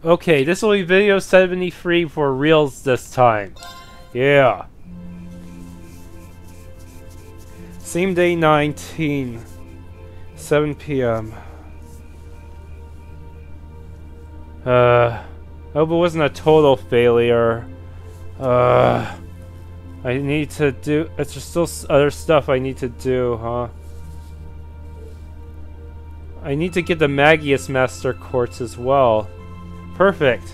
Okay, this will be video 73 for reals this time. Yeah. Same day 19. 7 p.m. Hope it wasn't a total failure. I need to do... It's just still other stuff I need to do, huh? I need to get the Magius Master Quartz as well. Perfect.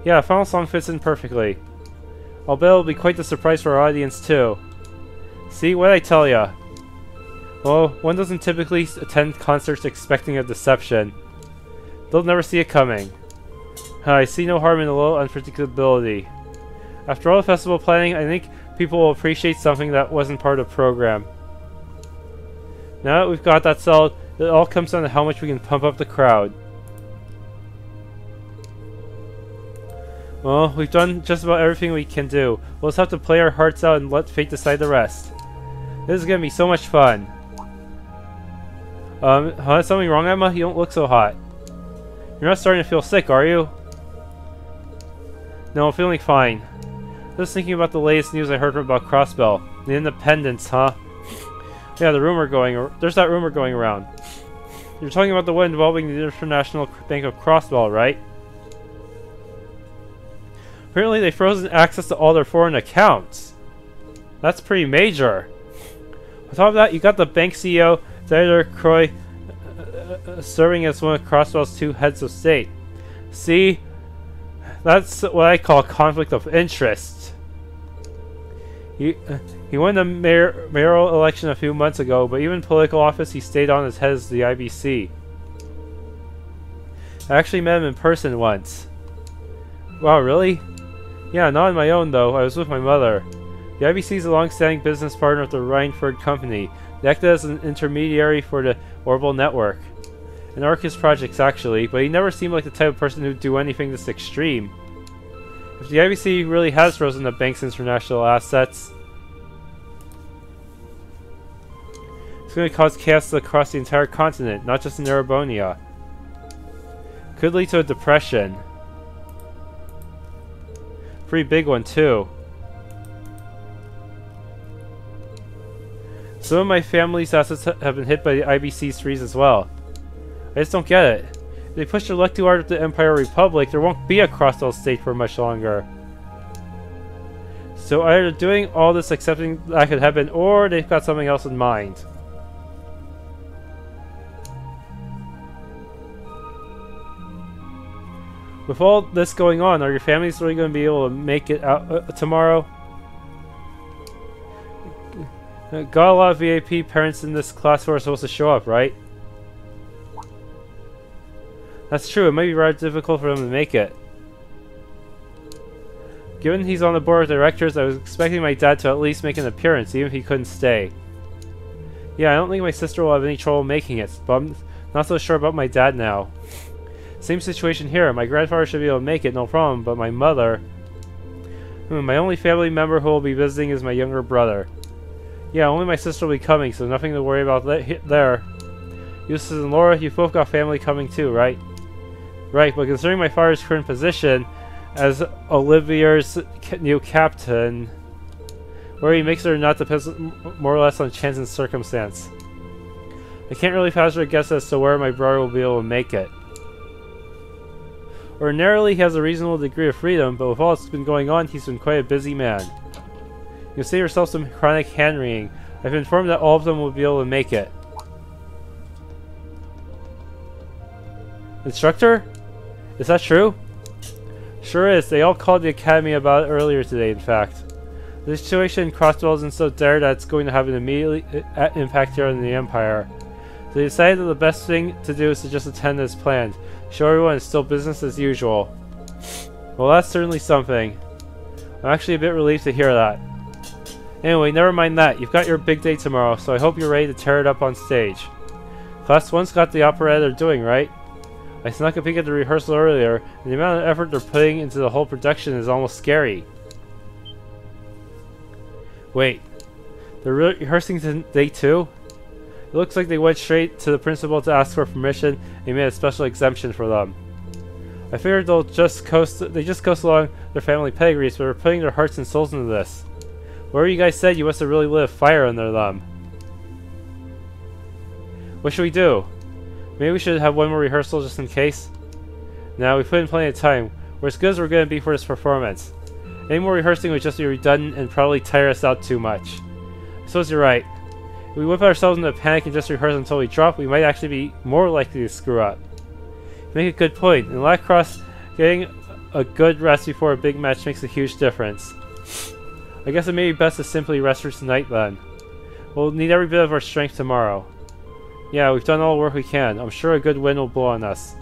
Yeah, final song fits in perfectly. I'll bet it'll be quite the surprise for our audience too. See, what'd I tell ya? Well, one doesn't typically attend concerts expecting a deception. They'll never see it coming. I see no harm in a little unpredictability. After all the festival planning, I think people will appreciate something that wasn't part of the program. Now that we've got that settled, it all comes down to how much we can pump up the crowd. Well, we've done just about everything we can do. We'll just have to play our hearts out and let fate decide the rest. This is gonna be so much fun. Huh? Something wrong, Emma? You don't look so hot. You're not starting to feel sick, are you? No, I'm feeling fine. Just thinking about the latest news I heard about Crossbell. The Independents, huh? Yeah, there's that rumor going around. You're talking about the one involving the International Bank of Crossbell, right? Apparently they've frozen access to all their foreign accounts. That's pretty major. On top of that, you got the bank CEO, Theodore Croy, serving as one of Crossbell's 2 heads of state. See? That's what I call conflict of interest. He won the mayoral election a few months ago, but even political office he stayed on as head of the IBC. I actually met him in person once. Wow, really? Yeah, not on my own though, I was with my mother. The IBC is a long-standing business partner of the Rhineford Company. They acted as an intermediary for the Orbital Network. And ARCUS projects actually, but he never seemed like the type of person who'd do anything this extreme. If the IBC really has frozen the bank's international assets, it's going to cause chaos across the entire continent, not just in Erebonia. Could lead to a depression. Pretty big one too. Some of my family's assets have been hit by the IBC's freeze as well. I just don't get it. If they push their luck too hard with the Empire Republic, there won't be a Crossbell state for much longer. So either doing all this accepting that could happen, or they've got something else in mind. With all this going on, are your families really going to be able to make it out tomorrow? Got a lot of VIP parents in this class who are supposed to show up, right? That's true, it might be rather difficult for them to make it. Given he's on the board of directors, I was expecting my dad to at least make an appearance, even if he couldn't stay. Yeah, I don't think my sister will have any trouble making it, but I'm not so sure about my dad now. Same situation here, my grandfather should be able to make it, no problem, but my mother... my only family member who will be visiting is my younger brother. Yeah, only my sister will be coming, so nothing to worry about there. Eustace and Laura, you've both got family coming too, right? Right, but considering my father's current position as Olivier's new captain, where he makes it or not depends more or less on chance and circumstance. I can't really hazard a guess as to where my brother will be able to make it. Ordinarily, he has a reasonable degree of freedom, but with all that's been going on, he's been quite a busy man. You can save yourself some chronic hand-wringing. I've been informed that all of them will be able to make it. Instructor? Is that true? Sure is. They all called the academy about it earlier today, in fact. The situation in Crossbell isn't so dire that it's going to have an immediate impact here on the Empire. So they decided that the best thing to do is to just attend as planned. Show everyone it's still business as usual. Well, that's certainly something. I'm actually a bit relieved to hear that. Anyway, never mind that. You've got your big day tomorrow, so I hope you're ready to tear it up on stage. Class 1's got the operetta they're doing, right? I snuck a peek at the rehearsal earlier, and the amount of effort they're putting into the whole production is almost scary. Wait, they're rehearsing today too? It looks like they went straight to the principal to ask for permission and he made a special exemption for them. I figured they just coast along their family pedigrees, but are putting their hearts and souls into this. Whatever you guys said, you must have really lit a fire under them. What should we do? Maybe we should have one more rehearsal just in case? Now, we put in plenty of time. We're as good as we're going to be for this performance. Any more rehearsing would just be redundant and probably tire us out too much. I suppose you're right. If we whip ourselves into a panic and just rehearse until we drop, we might actually be more likely to screw up. You make a good point. In lacrosse, getting a good rest before a big match makes a huge difference. I guess it may be best to simply rest for tonight then. We'll need every bit of our strength tomorrow. Yeah, we've done all the work we can. I'm sure a good wind will blow on us.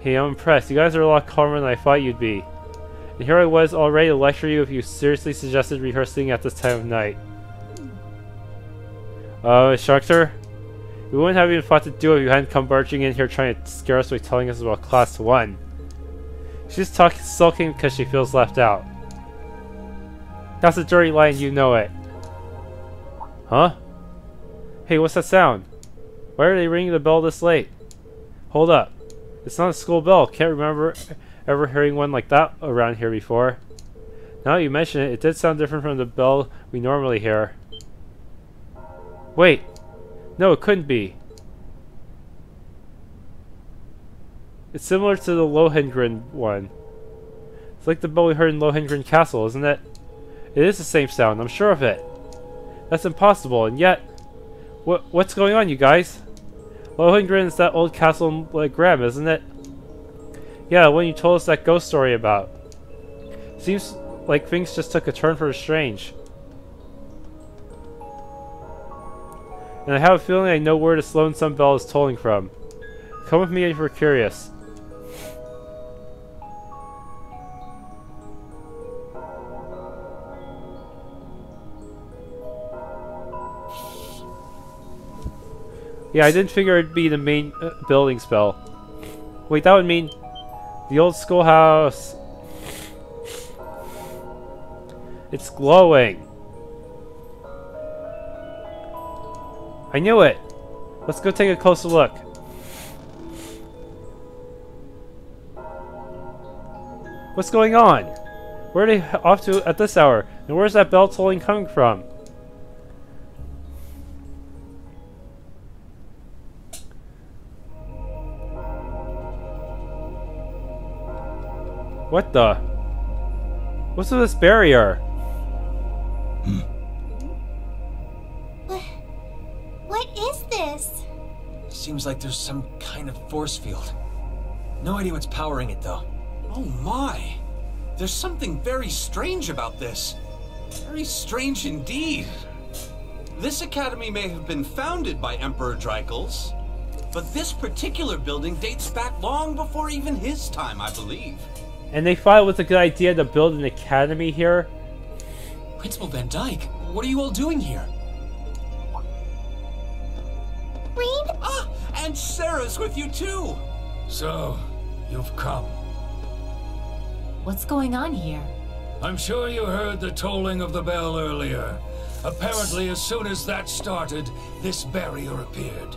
Hey, I'm impressed. You guys are a lot calmer than I thought you'd be. And here I was all ready to lecture you if you seriously suggested rehearsing at this time of night. Instructor? We wouldn't have even thought to do it if you hadn't come barging in here trying to scare us by telling us about Class 1. She's sulking because she feels left out. That's a dirty lie and you know it. Huh? Hey, what's that sound? Why are they ringing the bell this late? Hold up. It's not a school bell. Can't remember ever hearing one like that around here before. Now that you mention it, it did sound different from the bell we normally hear. Wait. No, it couldn't be. It's similar to the Lohengrin one. It's like the bell we heard in Lohengrin Castle, isn't it? It is the same sound, I'm sure of it. That's impossible, and yet... What's going on, you guys? Lohengrin is that old castle in Graham, isn't it? Yeah, the one you told us that ghost story about. Seems like things just took a turn for the strange. And I have a feeling I know where this lonesome bell is tolling from. Come with me if you're curious. Yeah, I didn't figure it'd be the main building spell. Wait, that would mean the old schoolhouse. It's glowing. I knew it. Let's go take a closer look. What's going on? Where are they off to at this hour? And where's that bell tolling coming from? What the? What's with this barrier? What is this? Seems like there's some kind of force field. No idea what's powering it though. Oh my! There's something very strange about this. Very strange indeed. This academy may have been founded by Emperor Drykles, but this particular building dates back long before even his time, I believe. And they thought it was a good idea to build an academy here? Principal Van Dyke, what are you all doing here? Reed? Ah, and Sarah's with you too! So, you've come. What's going on here? I'm sure you heard the tolling of the bell earlier. Apparently, as soon as that started, this barrier appeared.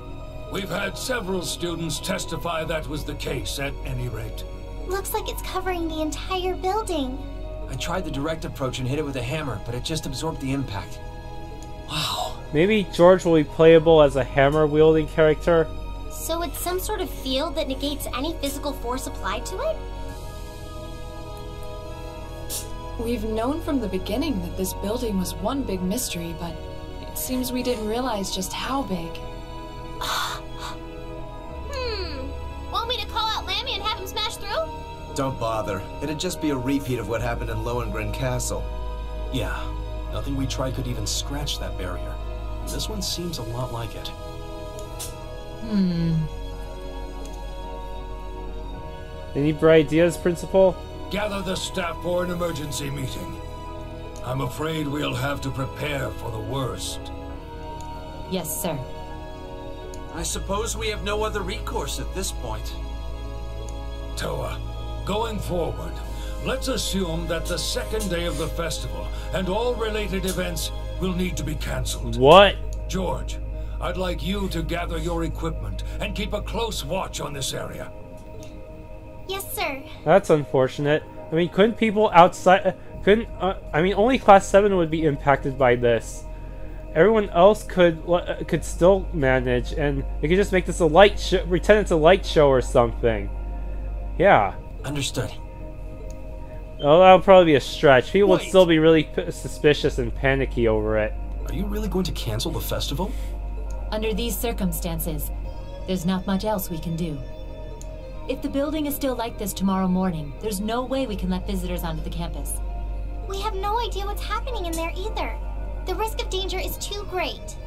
We've had several students testify that was the case, at any rate. Looks like it's covering the entire building. I tried the direct approach and hit it with a hammer, but it just absorbed the impact. Wow. Maybe George will be playable as a hammer-wielding character? So it's some sort of field that negates any physical force applied to it? We've known from the beginning that this building was one big mystery, but it seems we didn't realize just how big. Want me to call out Lammy and have him smash through? Don't bother. It'd just be a repeat of what happened in Lohengrin Castle. Yeah, nothing we tried could even scratch that barrier. And this one seems a lot like it. Any bright ideas, Principal? Gather the staff for an emergency meeting. I'm afraid we'll have to prepare for the worst. Yes, sir. I suppose we have no other recourse at this point. Toa, going forward, let's assume that the second day of the festival and all related events will need to be cancelled. What? George, I'd like you to gather your equipment and keep a close watch on this area. Yes, sir. That's unfortunate. I mean, couldn't people outside... I mean, only Class 7 would be impacted by this. Everyone else could still manage, and they could just make this a light show, pretend it's a light show or something. Yeah. Understood. Oh, that'll probably be a stretch. People would still be really suspicious and panicky over it. Are you really going to cancel the festival? Under these circumstances, there's not much else we can do. If the building is still like this tomorrow morning, there's no way we can let visitors onto the campus. We have no idea what's happening in there either. The risk of danger is too great.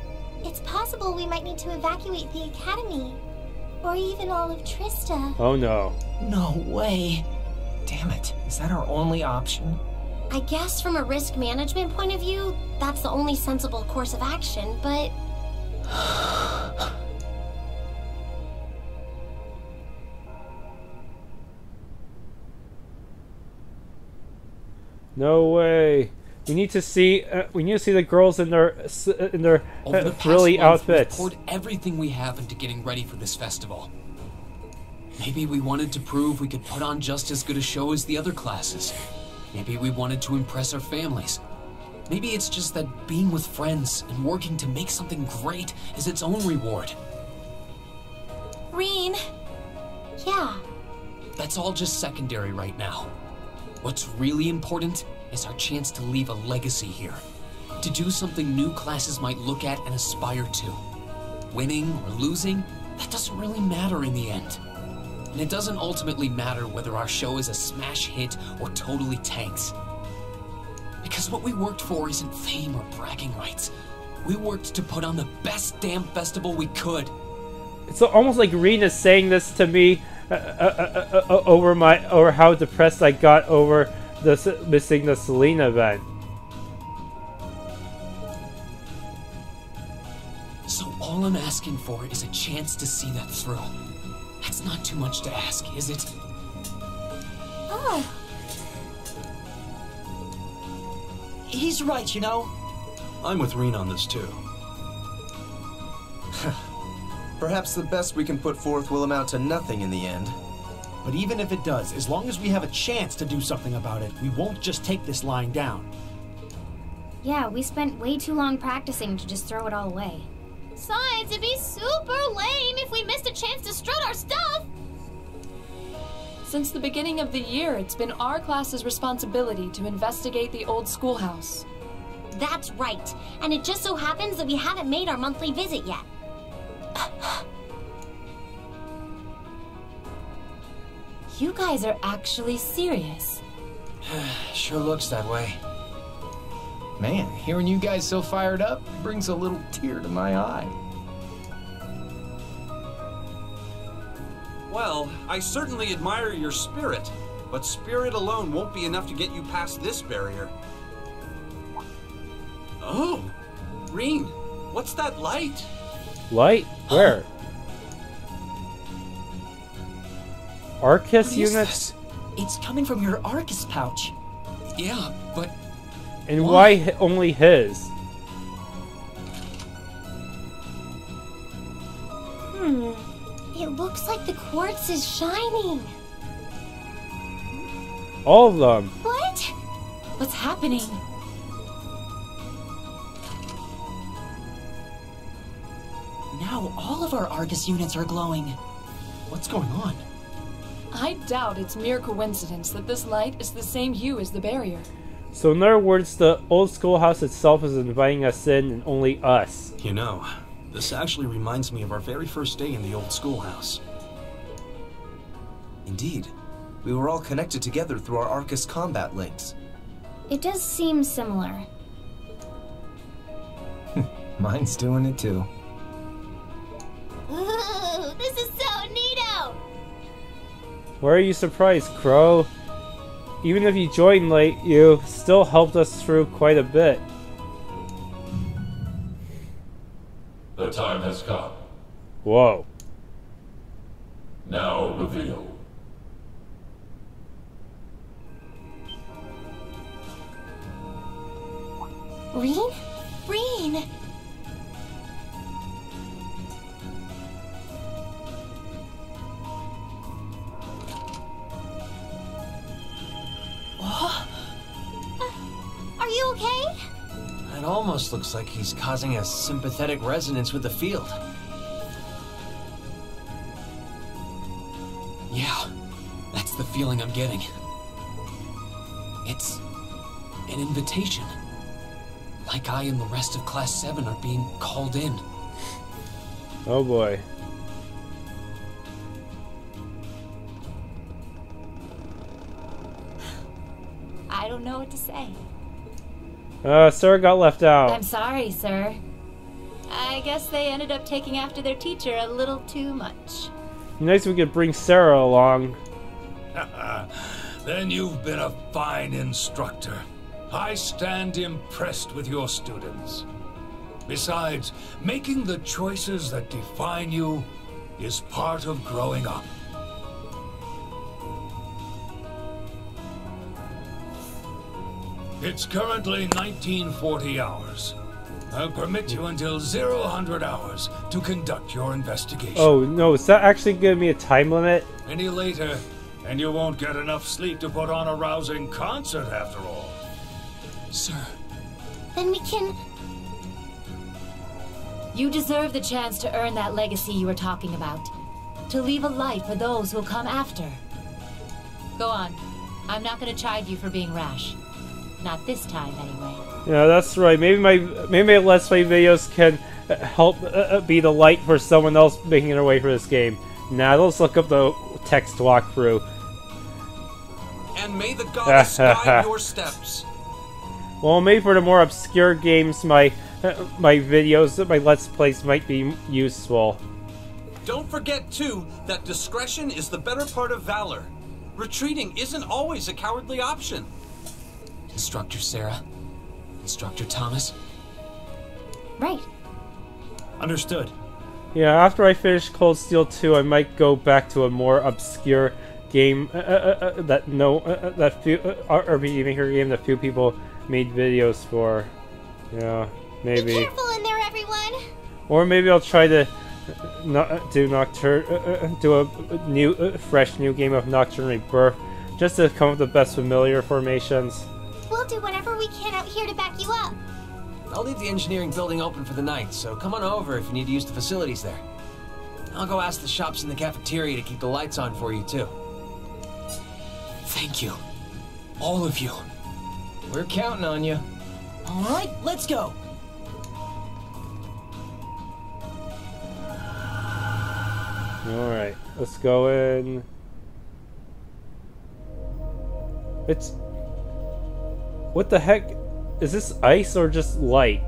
It's possible we might need to evacuate the academy. Or even all of Trista. Oh no. No way. Damn it. Is that our only option? I guess from a risk management point of view, that's the only sensible course of action, but... No way. We need to see the girls in their Over the frilly past month, outfits. we've poured everything we have into getting ready for this festival. Maybe we wanted to prove we could put on just as good a show as the other classes. Maybe we wanted to impress our families. Maybe it's just that being with friends and working to make something great is its own reward. Reen. Yeah. That's all just secondary right now. What's really important is our chance to leave a legacy here. To do something new classes might look at and aspire to. Winning or losing, that doesn't really matter in the end. And it doesn't ultimately matter whether our show is a smash hit or totally tanks. Because what we worked for isn't fame or bragging rights. We worked to put on the best damn festival we could. It's almost like Rena's saying this to me over how depressed I got over missing the Selena event. So all I'm asking for is a chance to see that through. That's not too much to ask, is it? Oh. He's right, you know. I'm with Reen on this too. Perhaps the best we can put forth will amount to nothing in the end. But even if it does, as long as we have a chance to do something about it, we won't just take this lying down. Yeah, we spent way too long practicing to just throw it all away. Besides, it'd be super lame if we missed a chance to strut our stuff! Since the beginning of the year, it's been our class's responsibility to investigate the old schoolhouse. That's right. And it just so happens that we haven't made our monthly visit yet. You guys are actually serious. Sure looks that way. Man, hearing you guys so fired up brings a little tear to my eye. Well, I certainly admire your spirit, but spirit alone won't be enough to get you past this barrier. Oh, Reen, what's that light? Light? Where? ARCUS units? It's coming from your ARCUS pouch. Yeah, but... And why only his? It looks like the quartz is shining. All of them. What? What's happening? Now all of our ARCUS units are glowing. What's going on? I doubt it's mere coincidence that this light is the same hue as the barrier. So in other words, the old schoolhouse itself is inviting us in and only us. You know, this actually reminds me of our very first day in the old schoolhouse. Indeed. We were all connected together through our ARCUS combat links. It does seem similar. Mine's doing it too. Ooh, this is so neato! Why are you surprised, Crow? Even if you joined late, you still helped us through quite a bit. The time has come. Whoa. Now reveal. Reen? Reen! almost looks like he's causing a sympathetic resonance with the field. Yeah, that's the feeling I'm getting. It's an invitation. Like I and the rest of Class 7 are being called in. Oh boy. I don't know what to say. Sir got left out. I'm sorry, sir. I guess they ended up taking after their teacher a little too much. Nice if we could bring Sarah along. Then you've been a fine instructor. I stand impressed with your students. Besides, making the choices that define you is part of growing up. It's currently 1940 hours. I'll permit you until 00 hours to conduct your investigation. Oh no, is that actually giving me a time limit? Any later, and you won't get enough sleep to put on a rousing concert after all. Sir. Then we can... You deserve the chance to earn that legacy you were talking about. To leave a light for those who'll come after. Go on. I'm not gonna chide you for being rash. Not this time, anyway. Yeah, that's right. Maybe my Let's Play videos can help be the light for someone else making their way for this game. Now, let's look up the text walkthrough. And may the goddess guide your steps. Well, maybe for the more obscure games, my videos, my Let's Plays might be useful. Don't forget, too, that discretion is the better part of valor. Retreating isn't always a cowardly option. Instructor Sarah? Instructor Thomas? Right. Understood. Yeah, after I finish Cold Steel 2, I might go back to a more obscure game that few RPG Maker game that few people made videos for. Yeah, maybe. Be careful in there, everyone. Or maybe I'll try to do a new, fresh new game of Nocturne Rebirth, just to come up with the best familiar formations. We'll do whatever we can out here to back you up. I'll leave the engineering building open for the night, so come on over if you need to use the facilities there. I'll go ask the shops in the cafeteria to keep the lights on for you, too. Thank you. All of you. We're counting on you. All right, let's go. Alright, let's go in. It's... What the heck? Is this ice or just light?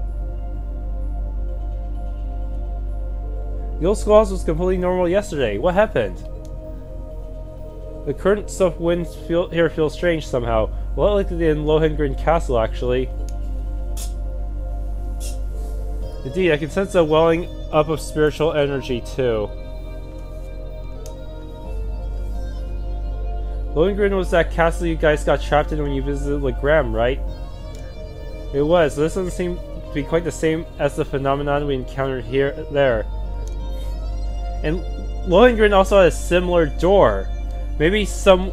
The old schoolhouse was completely normal yesterday. What happened? The current south winds here feel strange somehow. A lot like the in Lohengrin Castle, actually. Indeed, I can sense a welling up of spiritual energy, too. Lohengrin was that castle you guys got trapped in when you visited Legram, right? It was. This doesn't seem to be quite the same as the phenomenon we encountered there. And Lohengrin also had a similar door. Maybe some...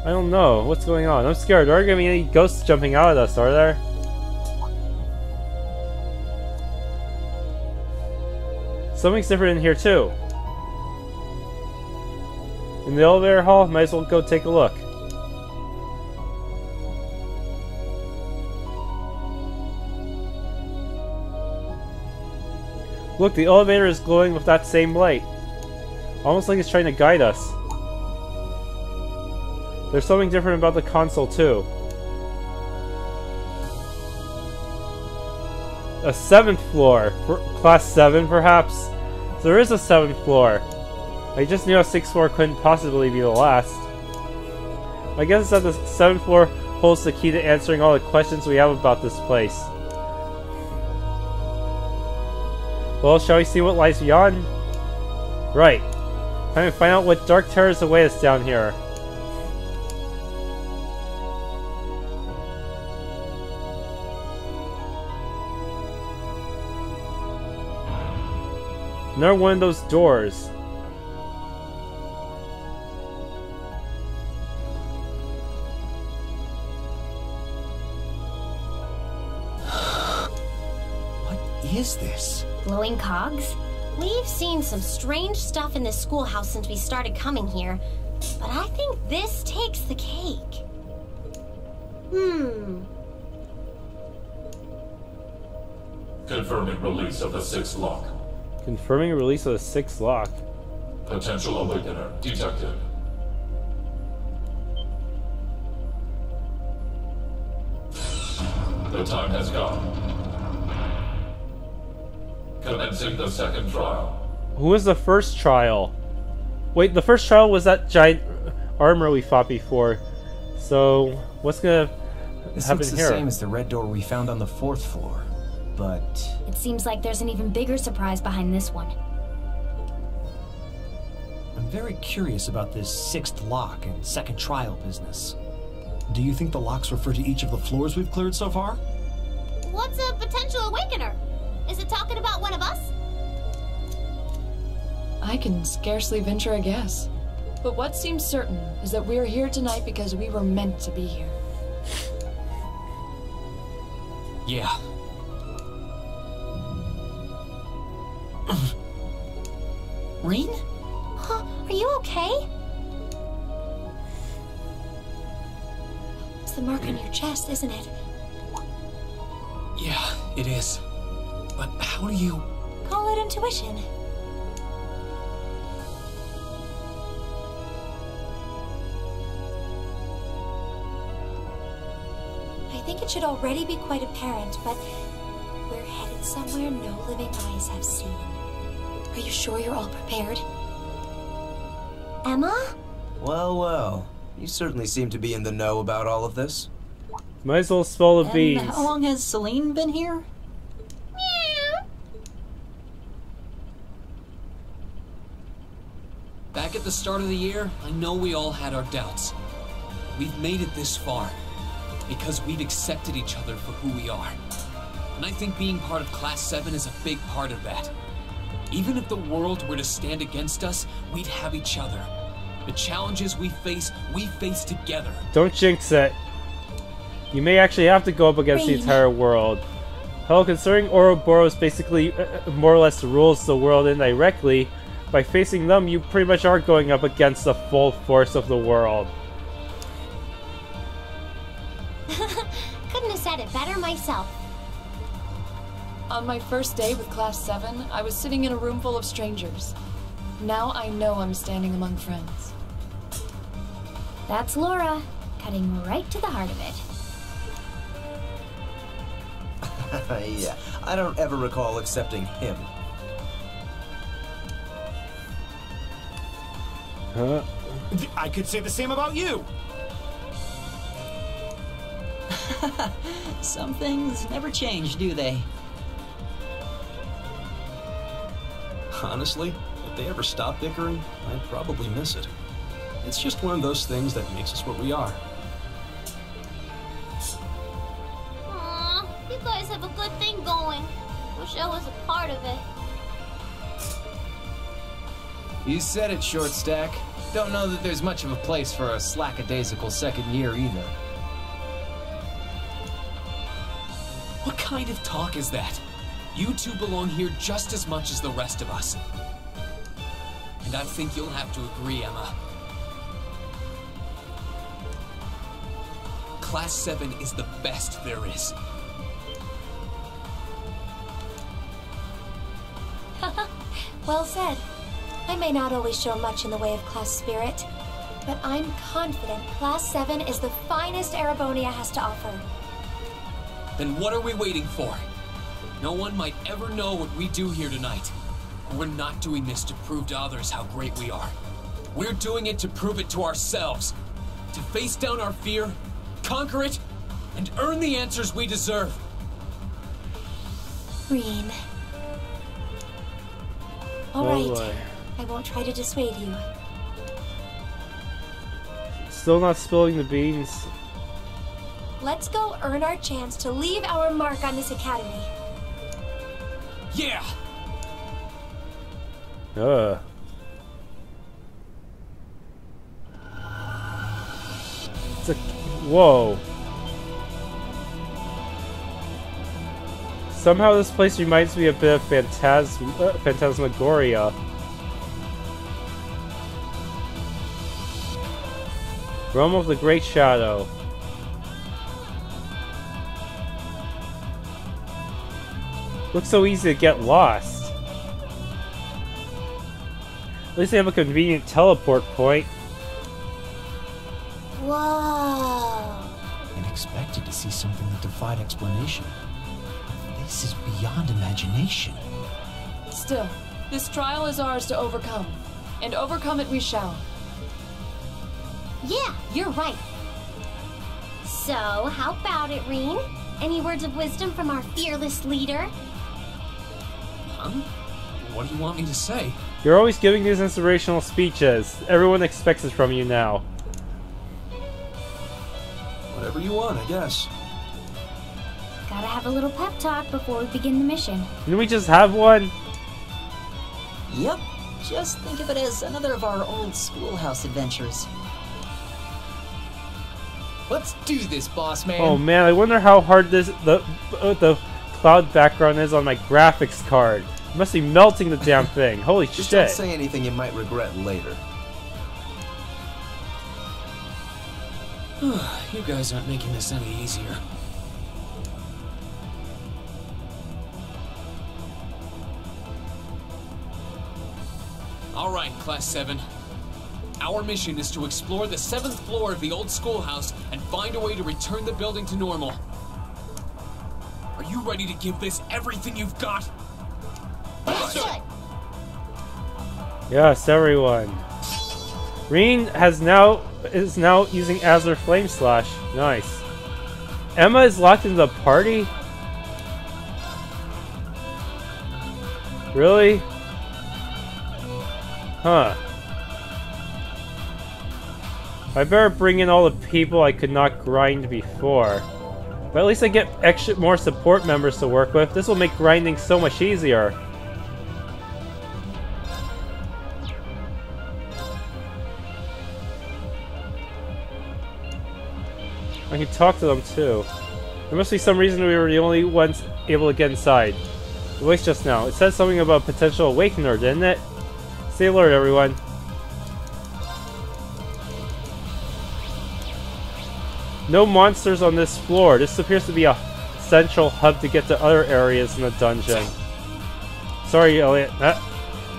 I don't know. What's going on? I'm scared. There aren't going to be any ghosts jumping out at us, are there? Something's different in here, too. In the elevator hall? Might as well go take a look. Look, the elevator is glowing with that same light. Almost like it's trying to guide us. There's something different about the console, too. A 7th floor. For class 7, perhaps? So there is a 7th floor. I just knew a 6th floor couldn't possibly be the last. I guess it's that the 7th floor holds the key to answering all the questions we have about this place. Well, shall we see what lies beyond? Right. Time to find out what dark terrors await us down here. Another one of those doors. is this? Glowing cogs? We've seen some strange stuff in this schoolhouse since we started coming here, but I think this takes the cake. Confirming release of the 6th lock. Confirming release of the 6th lock. Potential awakener detected. The time has come. Commencing the 2nd trial. Who was the first trial? Wait, the first trial was that giant armor we fought before. So, what's gonna This happen looks the here? same as the red door we found on the 4th floor, but... It seems like there's an even bigger surprise behind this one. I'm very curious about this 6th lock and 2nd trial business. Do you think the locks refer to each of the floors we've cleared so far? What's a potential awakener? Is it talking about one of us? I can scarcely venture a guess. But what seems certain is that we're here tonight because we were meant to be here. Yeah. Rain? Huh? Are you okay? It's the mark on your chest, isn't it? Yeah, it is. But how do you... Call it intuition. I think it should already be quite apparent, but we're headed somewhere no living eyes have seen. Are you sure you're all prepared? Emma? Well, well. You certainly seem to be in the know about all of this. Might as well spill the beans. And how long has Celine been here? Back at the start of the year, I know we all had our doubts. We've made it this far because we've accepted each other for who we are. And I think being part of Class 7 is a big part of that. Even if the world were to stand against us, we'd have each other. The challenges we face together. Don't jinx it. You may actually have to go up against the entire world. Hell, considering Ouroboros basically more or less rules the world indirectly, by facing them you pretty much are going up against the full force of the world. Couldn't have said it better myself. On my first day with Class 7, I was sitting in a room full of strangers. Now I know I'm standing among friends. That's Laura, cutting right to the heart of it. Yeah, I don't ever recall accepting him. Huh? I could say the same about you! Some things never change, do they? Honestly, if they ever stop bickering, I'd probably miss it. It's just one of those things that makes us what we are. Aw, you guys have a good thing going. Wish I was a part of it. You said it, Short Stack. Don't know that there's much of a place for a slackadaisical second year either. What kind of talk is that? You two belong here just as much as the rest of us. And I think you'll have to agree, Emma. Class 7 is the best there is. Well said. I may not always show much in the way of class spirit, but I'm confident Class 7 is the finest Erebonia has to offer. Then what are we waiting for? No one might ever know what we do here tonight. We're not doing this to prove to others how great we are. We're doing it to prove it to ourselves. To face down our fear, conquer it, and earn the answers we deserve. Green. All Oh, right. I won't try to dissuade you. Still not spilling the beans. Let's go earn our chance to leave our mark on this academy. Yeah! It's a... Whoa. Somehow this place reminds me a bit of Phantasmagoria. Realm of the Great Shadow. Looks so easy to get lost. At least they have a convenient teleport point. Whoa! Unexpected to see something that defied explanation. This is beyond imagination. Still, this trial is ours to overcome. And overcome it we shall. Yeah, you're right. So, how about it, Reen? Any words of wisdom from our fearless leader? Huh? What do you want me to say? You're always giving these inspirational speeches. Everyone expects it from you now. Whatever you want, I guess. Gotta have a little pep talk before we begin the mission. Didn't we just have one? Yep. Just think of it as another of our old schoolhouse adventures. Let's do this, boss man. Oh man, I wonder how hard the cloud background is on my graphics card. It must be melting the damn thing. Holy Just shit. don't say anything you might regret later. You guys aren't making this any easier. Alright, Class 7. Our mission is to explore the 7th floor of the old schoolhouse and find a way to return the building to normal. Are you ready to give this everything you've got? Yes, everyone. Reen is now using Azure Flame Slash. Nice. Emma is locked into the party? Really? Huh. I better bring in all the people I could not grind before. But at least I get more support members to work with. This will make grinding so much easier. I can talk to them too. There must be some reason we were the only ones able to get inside. The voice just now. It said something about potential awakener, didn't it? Stay alert, everyone. No monsters on this floor. This appears to be a central hub to get to other areas in the dungeon. Sorry, Elliot. Can't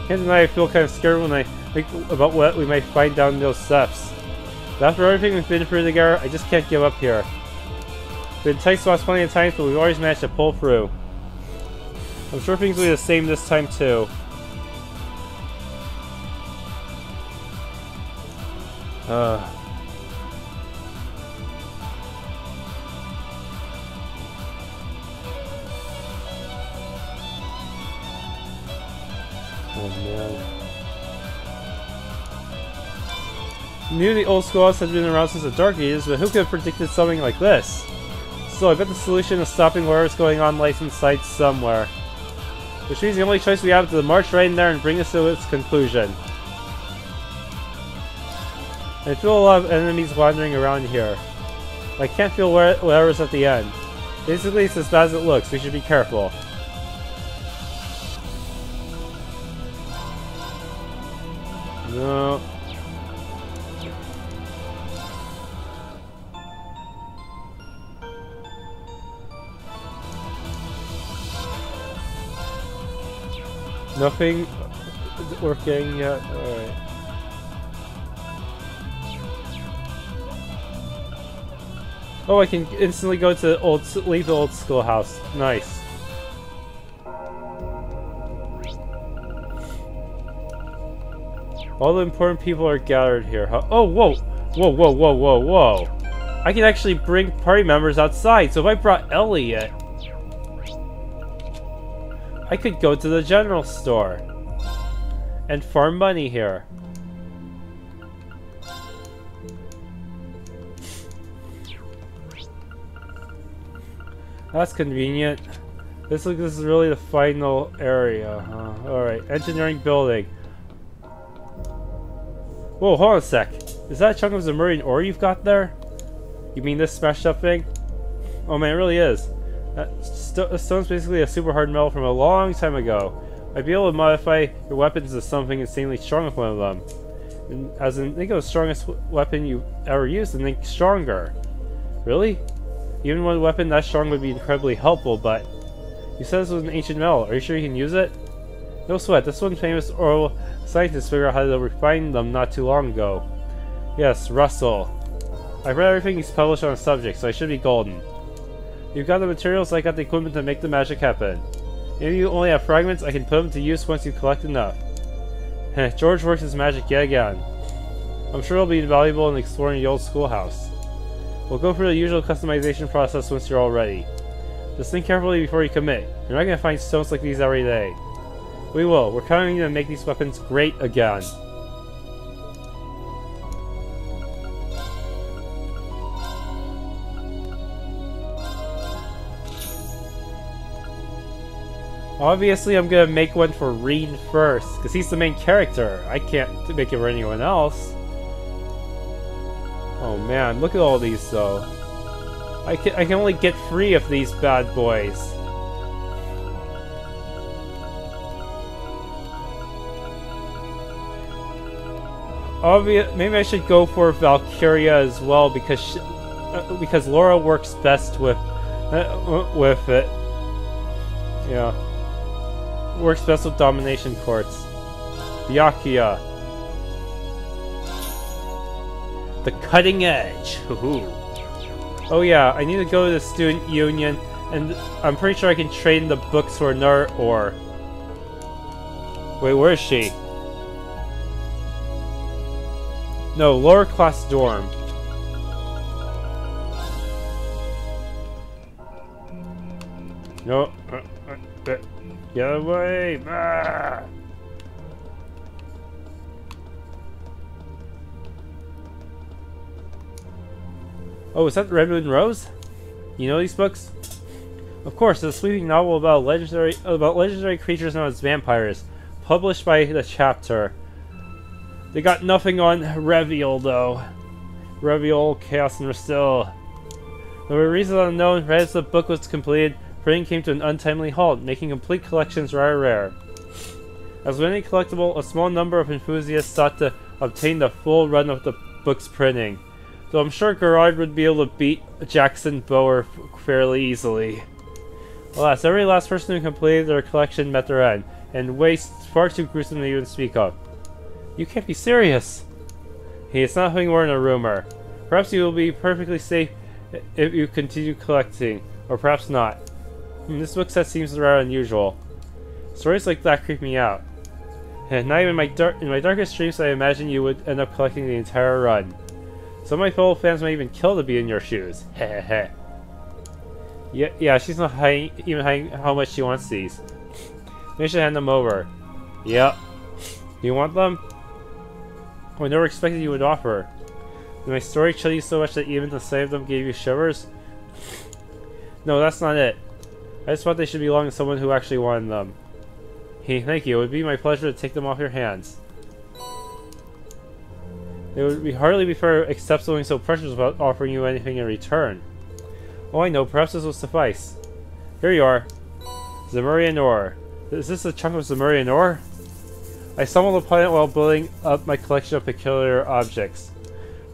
deny I feel kind of scared when I think about what we might find down those steps. But after everything we've been through together, I just can't give up here. Been tight spots plenty of times, but we've always managed to pull through. I'm sure things will be the same this time too. Oh man. Knew the old schoolhouse had been around since the Dark Ages, but who could have predicted something like this? So I bet the solution is stopping whatever's going on lies inside somewhere. Which means the only choice we have is to march right in there and bring us to its conclusion. I feel a lot of enemies wandering around here. I can't feel whatever's at the end. Basically, it's as bad as it looks. We should be careful. No. Nothing working yet. Alright. Oh, I can instantly go to leave the old schoolhouse. Nice. All the important people are gathered here. Huh? Oh, whoa! Whoa, whoa, whoa, whoa, whoa! I can actually bring party members outside, so if I brought Elliot, I could go to the general store and farm money here. That's convenient. This is really the final area, huh? Alright, engineering building. Whoa, hold on a sec. Is that a chunk of Zamurian ore you've got there? You mean this smashed up thing? Oh man, it really is. That's stone's basically a super hard metal from a long time ago. I'd be able to modify your weapons into something insanely strong with one of them. And as in, think of the strongest weapon you ever used and think stronger. Really? Even one weapon that strong would be incredibly helpful, but... You said this was an ancient metal. Are you sure you can use it? No sweat. This one famous oral scientist figured out how to refine them not too long ago. Yes, Russell. I've read everything he's published on the subject, so I should be golden. You've got the materials, I got the equipment to make the magic happen. If you only have fragments, I can put them to use once you collect enough. George works his magic yet again. I'm sure it'll be invaluable in exploring the old schoolhouse. We'll go through the usual customization process once you're all ready. Just think carefully before you commit. You're not going to find stones like these every day. We will. We're counting on you to make these weapons great again. Obviously, I'm gonna make one for Reed first, because he's the main character. I can't make it for anyone else. Oh man, look at all these though. I can only get 3 of these bad boys. Maybe I should go for Valkyria as well, because Laura works best with it. Yeah. Works best with domination courts. Byakuya. The cutting edge. Oh yeah, I need to go to the student union, and I'm pretty sure I can trade in the books for another ore. Wait, where is she? No, lower class dorm. No. Get away! Ah! Oh, is that Red Moon Rose? You know these books? Of course, it's a sweeping novel about legendary creatures known as vampires, published by the chapter. They got nothing on Reveal though. Reveal, Chaos, and Restore. For reasons unknown, right as the book was completed, printing came to an untimely halt, making complete collections rather rare. As with any collectible, a small number of enthusiasts sought to obtain the full run of the book's printing, though I'm sure Gerard would be able to beat Jackson Bower fairly easily. Alas, every last person who completed their collection met their end, and waste far too gruesome to even speak of. You can't be serious! Hey, it's not nothing more than a rumor. Perhaps you will be perfectly safe if you continue collecting, or perhaps not. This book set seems rather unusual. Stories like that creep me out. And not even in my darkest dreams I imagine you would end up collecting the entire run. Some of my fellow fans might even kill to be in your shoes. Hehehe. Yeah, she's not even hiding how much she wants these. Maybe I should hand them over. Yep. Do you want them? I never expected you would offer. Did my story chill you so much that even the sight of them gave you shivers? No, that's not it. I just thought they should belong to someone who actually wanted them. Hey, thank you. It would be my pleasure to take them off your hands. It would hardly be fair to accept something so precious without offering you anything in return. Oh, I know. Perhaps this will suffice. Here you are. Zemurian ore. Is this a chunk of Zemurian ore? I stumbled upon it while building up my collection of peculiar objects.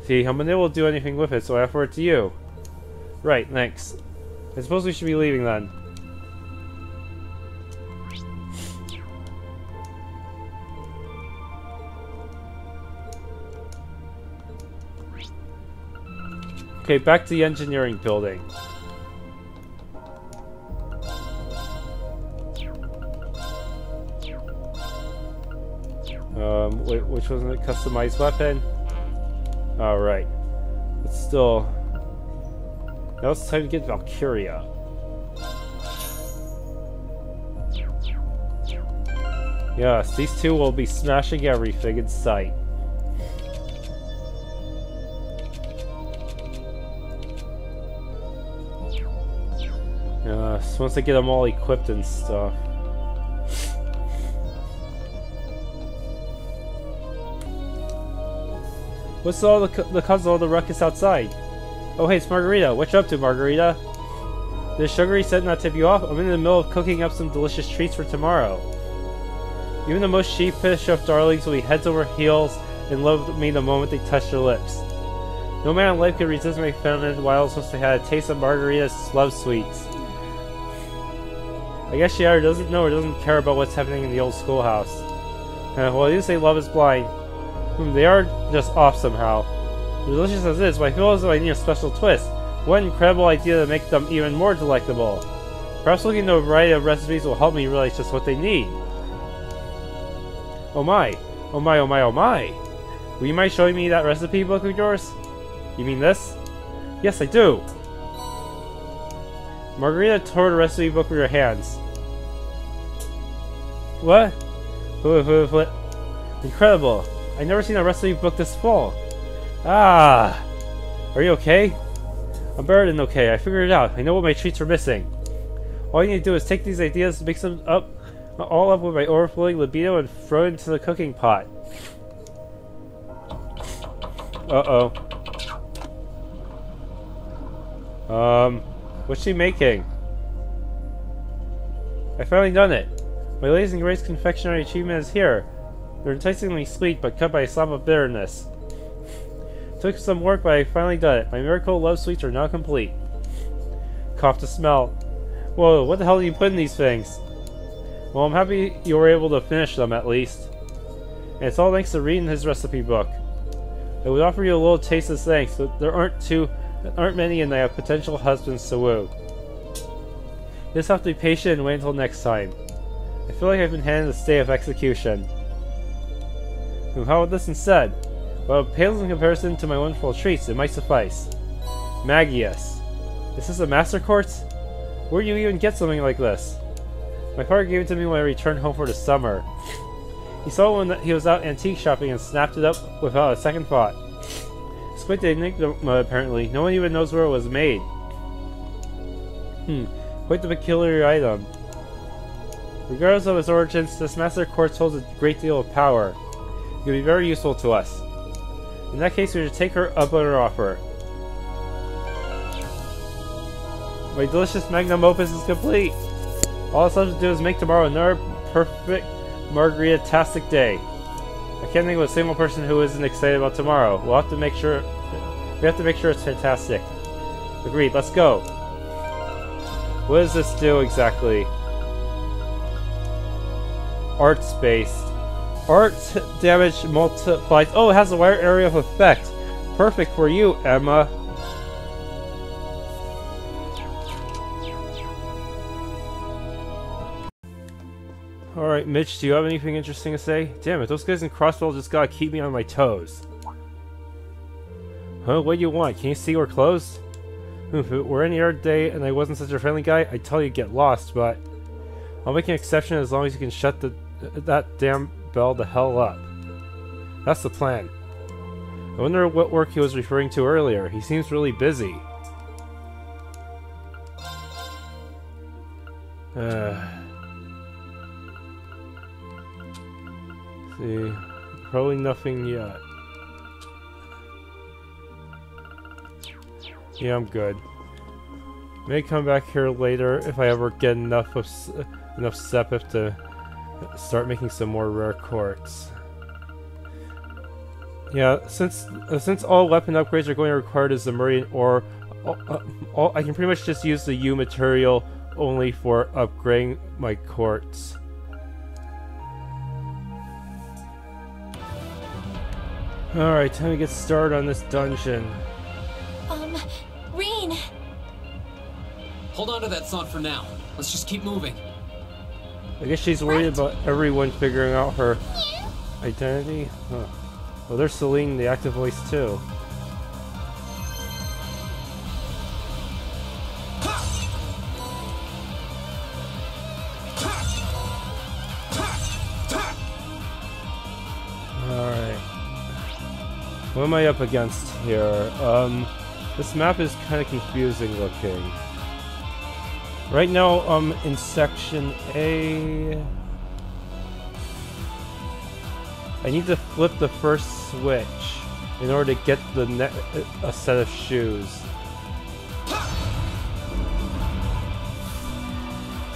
See, I'm unable to do anything with it, so I offer it to you. Right, thanks. I suppose we should be leaving then. Okay, back to the engineering building. Wait, which wasn't a customized weapon? Alright. But still... Now it's time to get Valkyria. Yes, these two will be smashing everything in sight. Yes, once I get them all equipped and stuff. What's all the cause of all the ruckus outside? Oh hey, it's Margarita. What you up to, Margarita? This sugary scent not tip you off? I'm in the middle of cooking up some delicious treats for tomorrow. Even the most sheepish of darlings will be heads over heels in love with me the moment they touch their lips. No man in life could resist my feminine wiles once they had a taste of Margarita's love sweets. I guess she either doesn't know or doesn't care about what's happening in the old schoolhouse. Well, I do say love is blind. They are just off somehow. Delicious as it is, but I feel as though I need a special twist. What incredible idea to make them even more delectable. Perhaps looking into a variety of recipes will help me realize just what they need. Oh my. Oh my, oh my, oh my. Will you mind showing me that recipe book of yours? You mean this? Yes, I do. Margarita tore the recipe book with her hands. What? What? Incredible. I've never seen a recipe book this full. Ah! Are you okay? I'm better than okay. I figured it out. I know what my treats are missing. All you need to do is take these ideas, mix them up, all up with my overflowing libido, and throw it into the cooking pot. Uh-oh. What's she making? I finally done it. My latest and greatest confectionery achievement is here. They're enticingly sweet, but cut by a slap of bitterness. Took some work, but I finally done it. My miracle love sweets are now complete. Cough to smell. Whoa, what the hell do you put in these things? Well, I'm happy you were able to finish them, at least. And it's all thanks to reading his recipe book. I would offer you a little taste as thanks, but there aren't many, and I have potential husbands to woo. You just have to be patient and wait until next time. I feel like I've been handed a stay of execution. How about this instead? Well, it pales in comparison to my wonderful treats, it might suffice. Magius. Is this a master quartz? Where do you even get something like this? My father gave it to me when I returned home for the summer. He saw it when he was out antique shopping and snapped it up without a second thought. It's quite the enigma, apparently. No one even knows where it was made. Quite the peculiar item. Regardless of its origins, this master quartz holds a great deal of power. It could be very useful to us. In that case, we should take her up on her offer. My delicious magnum opus is complete! All it's left to do is make tomorrow another perfect Margarita-tastic day. I can't think of a single person who isn't excited about tomorrow. We have to make sure it's fantastic. Agreed, let's go. What does this do exactly? Arts-based. Art damage multiplies. Oh, it has a wider area of effect. Perfect for you, Emma. Alright, Mitch, do you have anything interesting to say? Damn it, those guys in Crossbell just gotta keep me on my toes. Huh, what do you want? Can you see we're closed? If it were any other day and I wasn't such a friendly guy, I'd tell you to get lost, but I'll make an exception as long as you can shut that damn bell the hell up. That's the plan. I wonder what work he was referring to earlier. He seems really busy. See, probably nothing yet. Yeah, I'm good. May come back here later if I ever get enough sepip to start making some more rare quartz. Yeah, since all weapon upgrades are going to require the Zemurian ore, I can pretty much just use the U material only for upgrading my quartz. Alright, time to get started on this dungeon. Reen! Hold on to that thought for now. Let's just keep moving. I guess she's worried about everyone figuring out her identity. Huh. Well, there's Celine, the active voice, too. Alright. What am I up against here? This map is kind of confusing looking. Right now, in section A, I need to flip the first switch in order to get a set of shoes.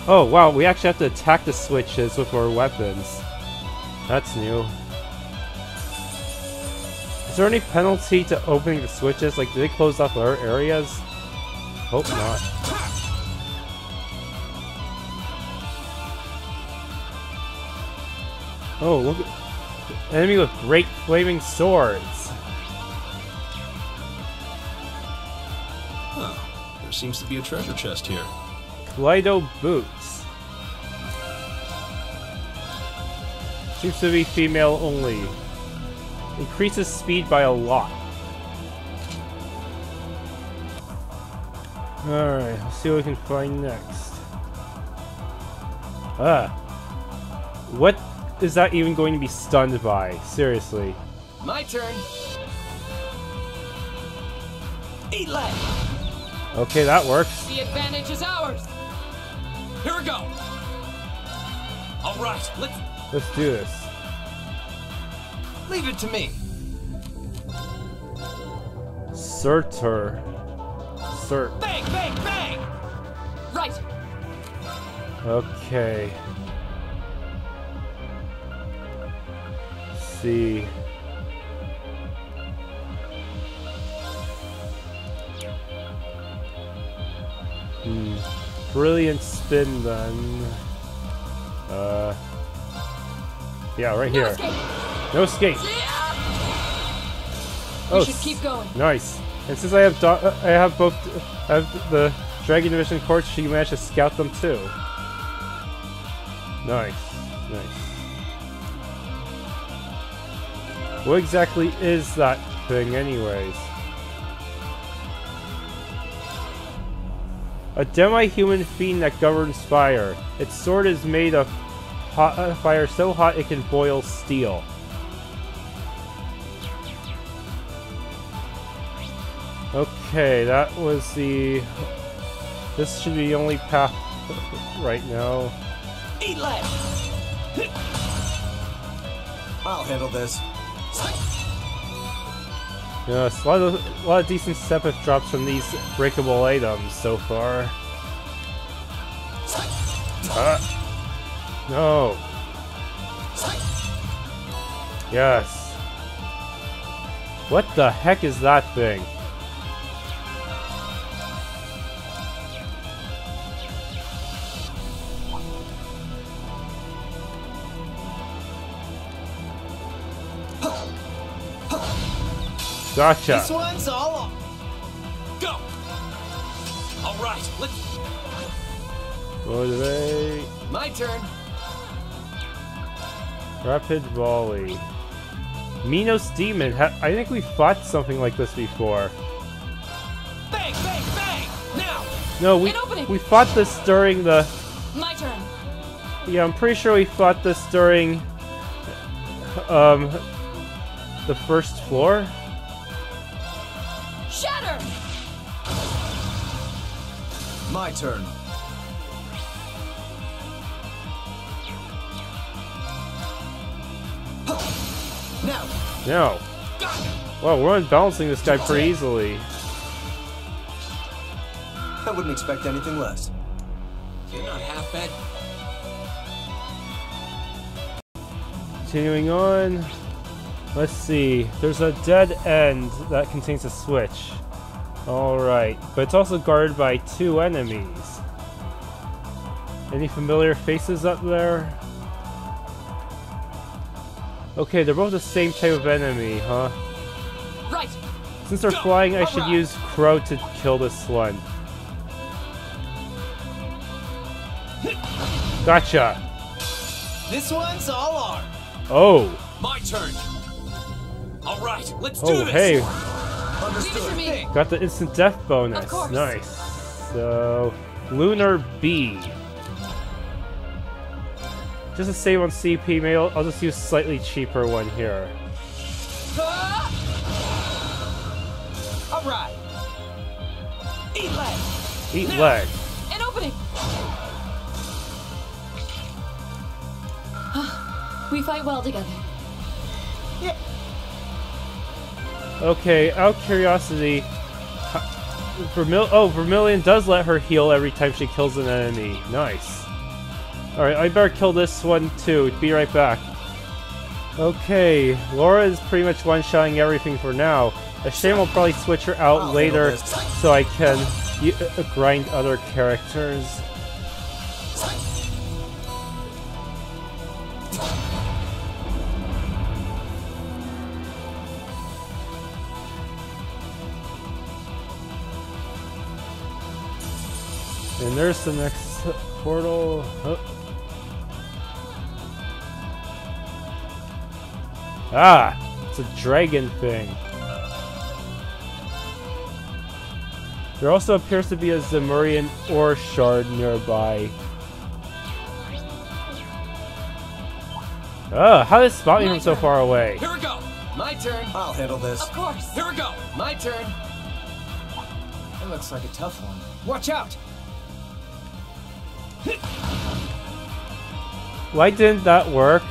Oh, wow, we actually have to attack the switches with our weapons. That's new. Is there any penalty to opening the switches? Like, do they close off our areas? Hope not. Oh, look at... Enemy with great flaming swords! Huh. There seems to be a treasure chest here. Kaleido boots. Seems to be female only. Increases speed by a lot. Alright, let's see what we can find next. What is that even going to be stunned by? Seriously. My turn. Eat leg. Okay, that works. The advantage is ours. Here we go. All right, Let's do this. Leave it to me. Surtur. Cert. Bang, bang, bang. Right. Okay. Let's see. Brilliant spin then. Yeah, right here. No escape. We should keep going. Nice. And since I have the Dragon Division Courts, she managed to scout them too. Nice. Nice. What exactly is that thing anyways? A demi-human fiend that governs fire. Its sword is made of fire so hot it can boil steel. Okay, that was the... This should be the only path right now. Eat leg. I'll handle this. Yes, a lot of decent step-up drops from these breakable items so far. No. Yes. What the heck is that thing? Gotcha. This one's all on. Go. All right, let's. Motivate. My turn. Rapid volley. Minos Demon. I think we fought something like this before. Bang, bang, bang. Now. No, we fought this during the. My turn. Yeah, I'm pretty sure we fought this during the first floor. Shatter! My turn. Now. No. Wow, we're unbalancing this guy pretty easily. I wouldn't expect anything less. You're not half bad. Continuing on. Let's see. There's a dead end that contains a switch. Alright, but it's also guarded by 2 enemies. Any familiar faces up there? Okay, they're both the same type of enemy, huh? Right. Since they're flying, I should use Crow to kill this one. Gotcha! This one's all ours. Oh! My turn. All right, let's do Oh, this. hey! Understood. Got the instant death bonus. Of course. Nice. So, Lunar B. Just to save on CP, maybe I'll just use a slightly cheaper one here. All right. Eat leg. Eat leg. An opening. We fight well together. Yeah. Okay, out of curiosity, Vermilion does let her heal every time she kills an enemy. Nice. Alright, I better kill this one too. Be right back. Okay, Laura is pretty much one-shotting everything for now. A shame I'll probably switch her out later so I can grind other characters. And there's the next portal. Oh. Ah! It's a dragon thing. There also appears to be a Zemurian ore shard nearby. How did it spot me from so far away? Here we go! My turn. I'll handle this. Of course. Here we go! My turn. That looks like a tough one. Watch out! Why didn't that work?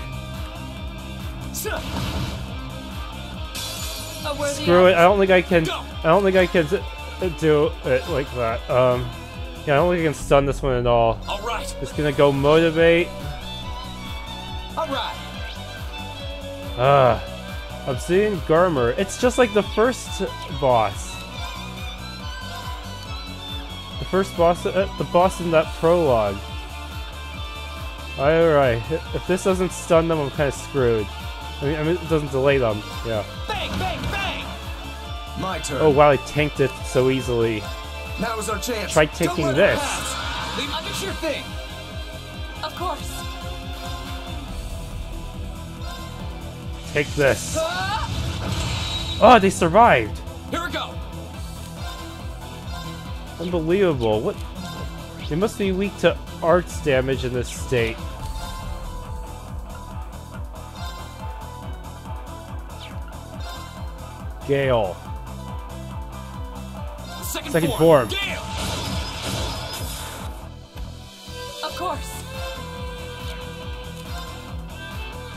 Screw it. I don't think I can. I don't think I can do it like that. Yeah, I don't think I can stun this one at all. All right. Just gonna go motivate. All right. Obsidian Garmer. It's just like the first boss. The first boss, the boss in that prologue. Alright, if this doesn't stun them, I'm kind of screwed. I mean, it doesn't delay them. Yeah. Bang, bang, bang! My turn. Oh wow, I tanked it so easily. Now is our chance. Try taking this. Leave on your thing. Of course. Take this. Oh, they survived. Here we go. Unbelievable. What? They must be weak to arts damage in this state. Gale. Second form. Gale. Of course.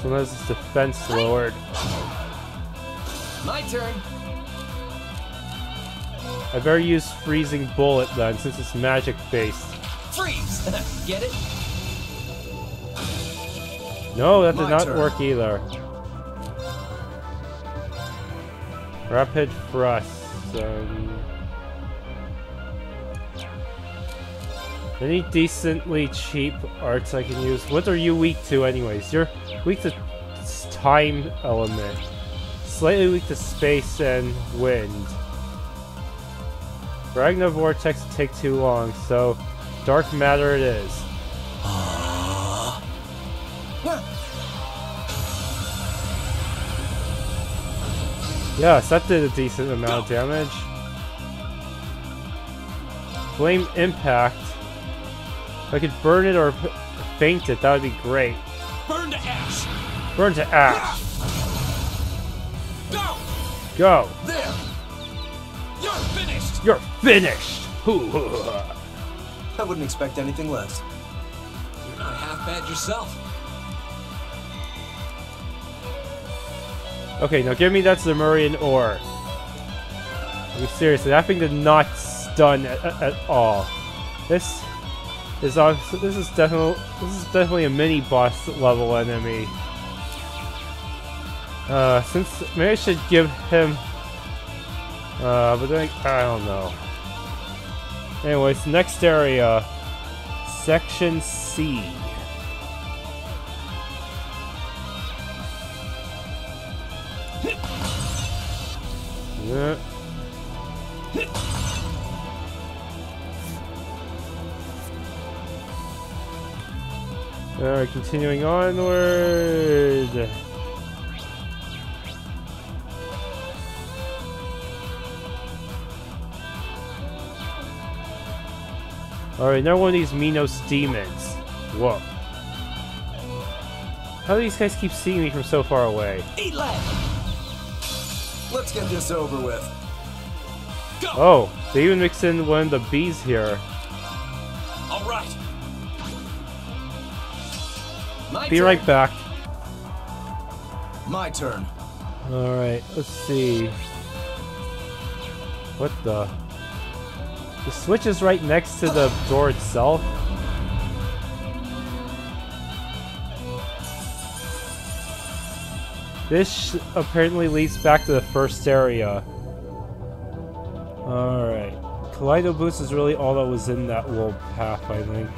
So now this is defense lowered. My turn. I better use freezing bullet then, since it's magic based. Freeze! Get it? No, that did My not turn. work either. Rapid thrust. Any decently cheap arts I can use? What are you weak to anyways? You're weak to time element. Slightly weak to space and wind. Ragnar Vortex would take too long, so dark matter it is. Yes, that did a decent amount of damage. Flame Impact. If I could burn it or faint it, that would be great. Burn to ash. Burn to ash. Go. Go. There. You're finished. You're finished. I wouldn't expect anything less. You're not half bad yourself. Okay, now give me that Zemurian ore. I mean, seriously, that thing did not stun at all. This is definitely a mini boss level enemy. Since maybe I should give him. But then I don't know. Anyways, next area, Section C. Yeah. Alright, continuing onward. Alright, now one of these Minos demons. Whoa. How do these guys keep seeing me from so far away? Eat lead. Let's get this over with. Go. Oh, they even mixed in one of the bees here. All right. Be right back. My turn. Alright, let's see. What the? The switch is right next to the door itself. This apparently leads back to the first area. Alright. Kaleido Boost is really all that was in that little path, I think.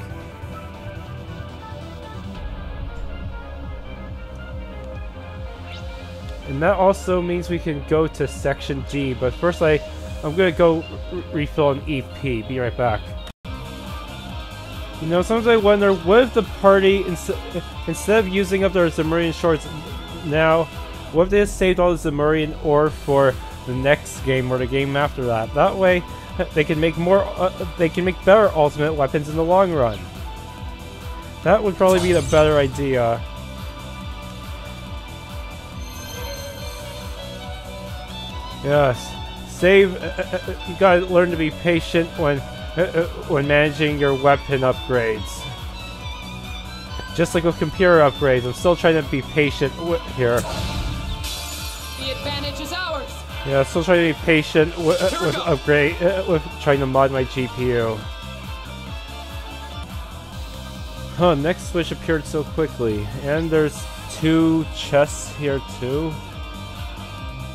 And that also means we can go to Section G, but first I'm gonna go refill an EP. Be right back. You know, sometimes I wonder, what if the party, instead of using up their Zemurian shards now, what if they just saved all the Zemurian ore for the next game or the game after that? That way, they can make better ultimate weapons in the long run. That would probably be the better idea. Yes, save. You gotta learn to be patient when managing your weapon upgrades. Just like with computer upgrades, I'm still trying to be patient here. The advantage is ours. Yeah, still trying to be patient with with trying to mod my GPU. Huh, next switch appeared so quickly, and there's 2 chests here too.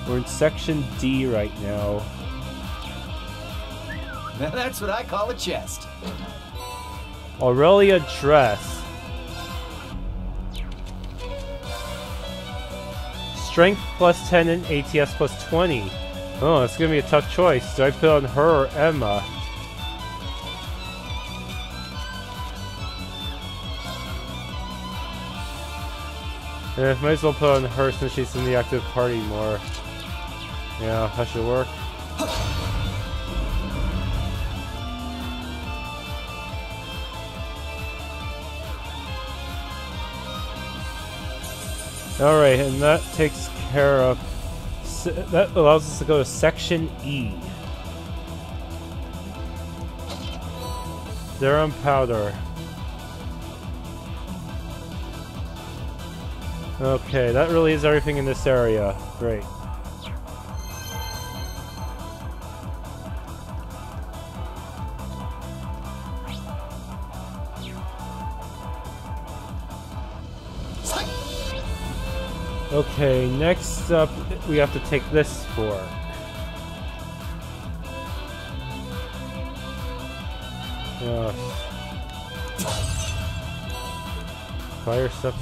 We're in Section D right now. Now that's what I call a chest. Aurelia dress. Strength plus 10 and ATS plus 20. Oh, it's gonna be a tough choice. Do I put on her or Emma? Might as well put on her since she's in the active party more. Yeah, that should work. Alright, and that takes care of... that allows us to go to Section E. Serum powder. Okay, that really is everything in this area. Great. Okay, next up, we have to take this fork. Fire stuff.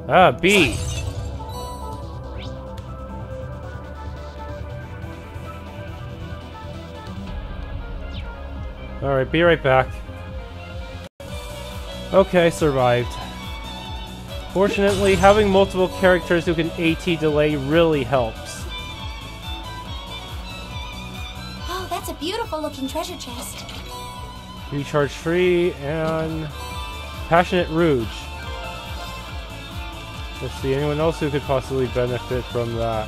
Ah, B! Alright, be right back. Okay, I survived. Fortunately, having multiple characters who can AT delay really helps. Oh, that's a beautiful looking treasure chest. Recharge free and Passionate Rouge. Let's see, anyone else who could possibly benefit from that?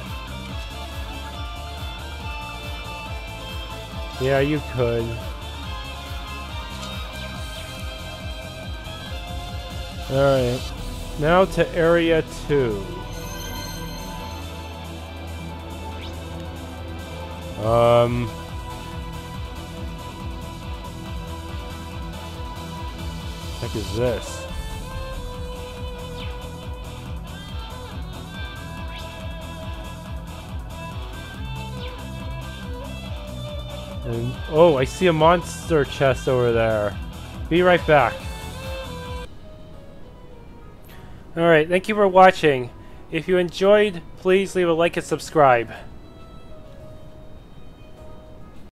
Yeah, you could. Alright. Now to Area 2. What the heck is this? And, oh, I see a monster chest over there. Be right back. Alright, thank you for watching. If you enjoyed, please leave a like and subscribe.